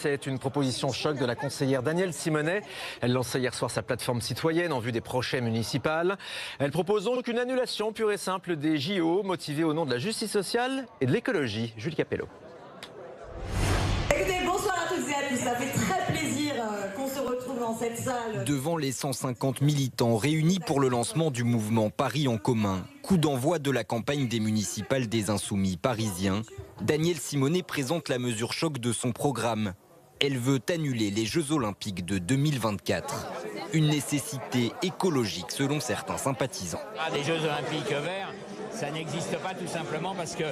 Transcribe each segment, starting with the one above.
C'est une proposition choc de la conseillère Danielle Simonet. Elle lançait hier soir sa plateforme citoyenne en vue des prochaines municipales. Elle propose donc une annulation pure et simple des JO, motivée au nom de la justice sociale et de l'écologie. Julie Capello. Écoutez, bonsoir à toutes et à tous. Ça fait très plaisir qu'on se retrouve dans cette salle. Devant les 150 militants réunis pour le lancement du mouvement Paris en commun, coup d'envoi de la campagne des municipales des Insoumis parisiens, Danielle Simonet présente la mesure choc de son programme. Elle veut annuler les Jeux Olympiques de 2024. Une nécessité écologique selon certains sympathisants. Des Jeux Olympiques verts, ça n'existe pas tout simplement parce que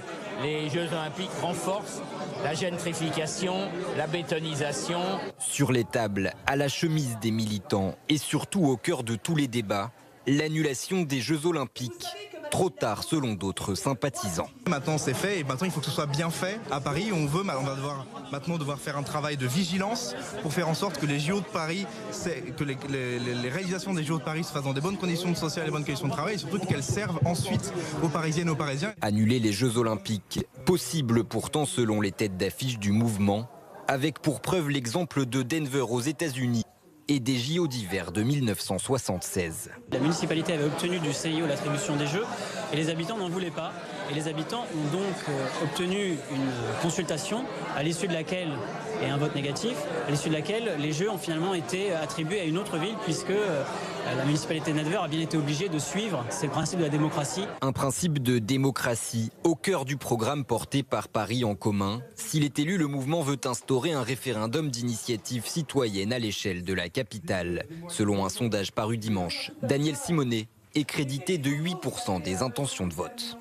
les Jeux Olympiques renforcent la gentrification, la bétonisation. Sur les tables, à la chemise des militants et surtout au cœur de tous les débats, l'annulation des Jeux Olympiques. Trop tard selon d'autres sympathisants. Maintenant c'est fait et maintenant il faut que ce soit bien fait. À Paris on va devoir faire un travail de vigilance pour faire en sorte que les JO de Paris, que les réalisations des JO de Paris se fassent dans des bonnes conditions sociales et bonnes conditions de travail et surtout qu'elles servent ensuite aux Parisiennes et aux Parisiens. Annuler les Jeux Olympiques, possible pourtant selon les têtes d'affiche du mouvement, avec pour preuve l'exemple de Denver aux États-Unis et des JO d'hiver de 1976. La municipalité avait obtenu du CIO l'attribution des Jeux et les habitants n'en voulaient pas. Et les habitants ont donc obtenu une consultation à l'issue de laquelle, et un vote négatif, à l'issue de laquelle les Jeux ont finalement été attribués à une autre ville puisque la municipalité de Denver a bien été obligée de suivre. C'est le principe de la démocratie. Un principe de démocratie au cœur du programme porté par Paris en commun. S'il est élu, le mouvement veut instaurer un référendum d'initiative citoyenne à l'échelle de la capitale. Selon un sondage paru dimanche, Danielle Simonet est crédité de 8% des intentions de vote.